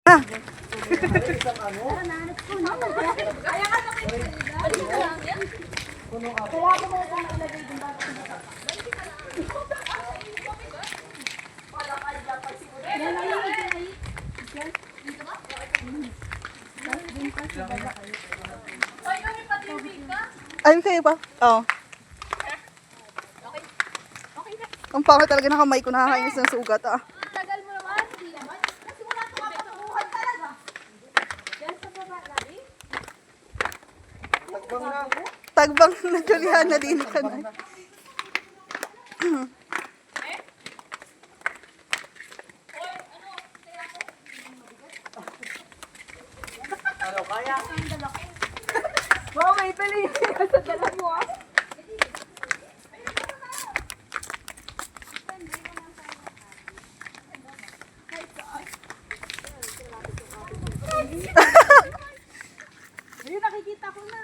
Ah. Ayun kayo ba? Oo. Ang pangit talaga ng kamay ko, nakakainis ng sugat ah. Tagal mo naman, hindi naman. Kasi wala ito kapatuhan talaga. Yan sa baba lagi. Tagbang na Juliana na din ka na. Wow, may tuloy sa dala mo ah. Ayun, nakikita ko na.